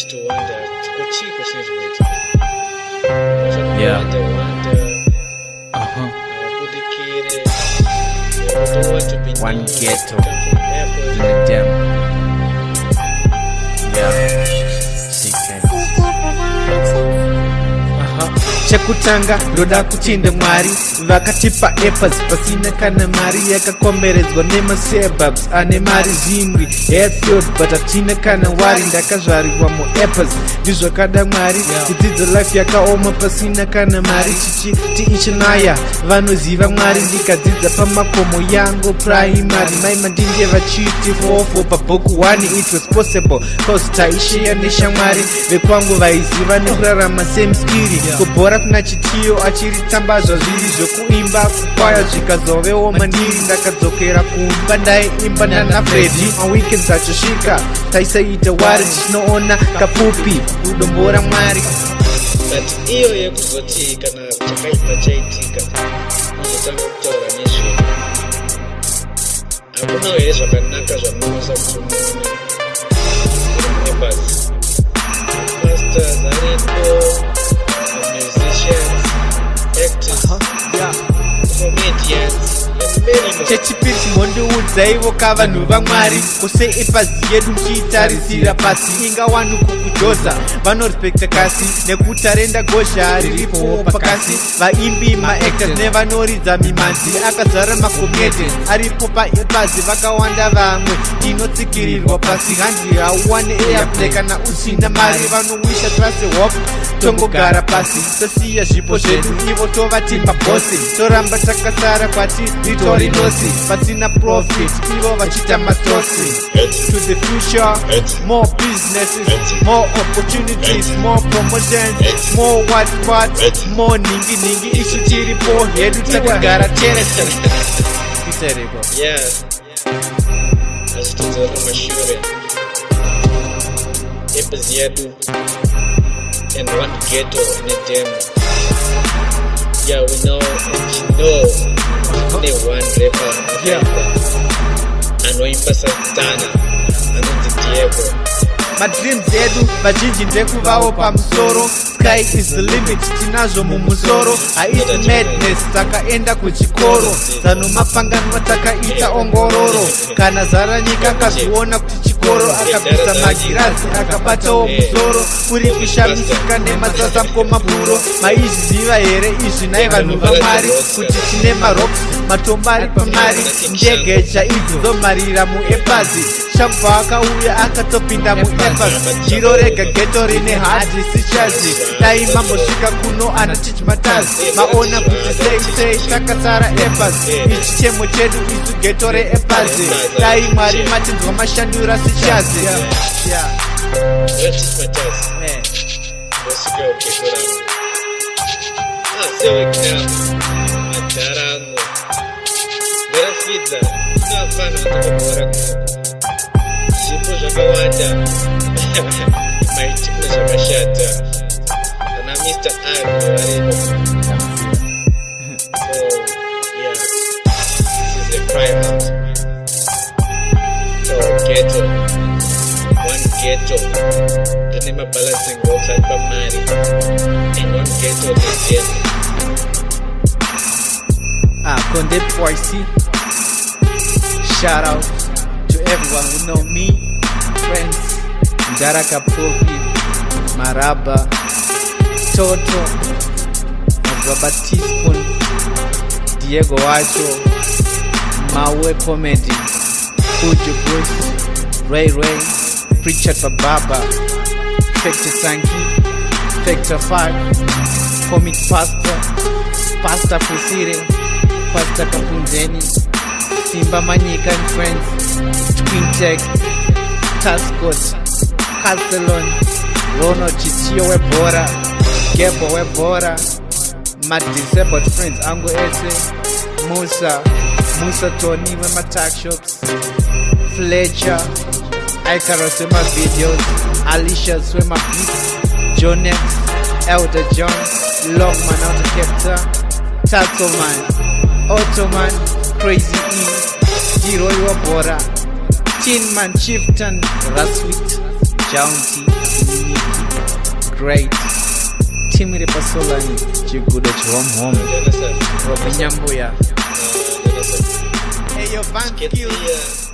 used to wonder, Chico since Yeah. One ghetto in the dem. Yeah. Chakutanga ndoda kutinda mwari vakatipa epas pasina kana mari yakakomberedzwa nemasuburbs ane mari zimri Hatfield but atina kana wari ndakazvarirwa muepas ndizvakada mwari kudzidza life yakaoma pasina kana mari chichiti ichinaya vanoziva mwari ndikadzidza pamakomo yangu primary maima ndinge vachiti fofo pabhuku 1 it was possible cause taishiya neshamwari vekwangu vaiziva nekurarama semskiri kubhora kuna chitiyo achiritambazva zviri zvokuimba kukwaya zvikazovewo mandiri ndakadzokera kumba ndaiimba nanafredi maweekends achisvika taisaita wari tichinoona kapfupi kudombora mwari but iyo yekuzoti kana chakaipa chaitika unotanga kutaura nezvinhu hakunawo here zvakanaka zvamunosa kuti muone nebasi pastors aripo musicians, actors, comedians, and many more. chechipiri mondiudzaivo kavanhu vamwari kuse epazi yedu mchiitarisira pasi ingawani kukudhoza vanorespekta kasi nekutarenda gozha riripo pakasi vaimbi maactors nevanoridza mimanzi akazara makomedi aripo paepazi vakawanda vamwe inotsikirirwa pasi handi hauwane airplay kana usina mari vanowisha trase hope tongogara pasi tosiya zvipo zvedu ivo tovati mabhosi toramba takasara kwati ritori nosi pasina profit ivo vachita matosi to the future more businesses more opportunities more promotions more what more ningi isu tiripo hedu takagara terese itereko yeah azitodzora mashure epazi yedu and one ghetto in a demo. Yeah, we know and you know only one rapper. Anoimba Santana, anonzi Diego. madreams edu vazhinji ndekuvawo pamusoro sky is the limit tinazvo mumusoro haisi madness takaenda kuchikoro zanomapfanganwa takaita ongororo kana zara nyika akazviona kuti chikoro akabvisa magirazi akabatawo musoro uri kushamisika nemazasamkomaburo maizviziva here izvi nai vanhu vamwari kuti tine marops matombari pamari ndege chaidzomarira muepazi shampa akauya akatopinda muepazi jiro rega geto rine hadhi sichazi dai mambosvika kuno ana chichimatazi maona kuti sei takasara epazi ichi chemo chedu isu geto reepazi dai mwari machinzwa mashandura sichazi zvipo zvakawanda maitikuna zvakashata ana Mr. Ag varipo so yeah this is a crime out so ghetto one ghetto rine mabalancing box ari pamari and one ghetto nejen Konde Poisi, shout out to everyone who know me, friends, Daraka Popi, Maraba, Toto, Baba Teaspoon, Diego Wacho, Mawe Comedy, Fuji Bruce, Ray, Preacher Bababa, Factor Sanki, Factor 5, Comic Pastor Fusire, Pastor Kapunzeni, Simba Manyika and friends, Twin Tech, Tascot, Castellon, Rono Chichio Webora, Gebo Webora, my disabled friends, Ango Ese, Musa Tony with my tax shops, Fletcher, Icarus with my videos, Alicia's with my beats, Jonex, Elder John, Longman out of Kepta, Tato Man, Ottoman, Crazy E, Giroy Wabora, Tin Man Chieftain, Raswit, Jaunty, community. Great. Team Repasolani, Chigudo Home. Robinyambuya. Hey, yo, thank you.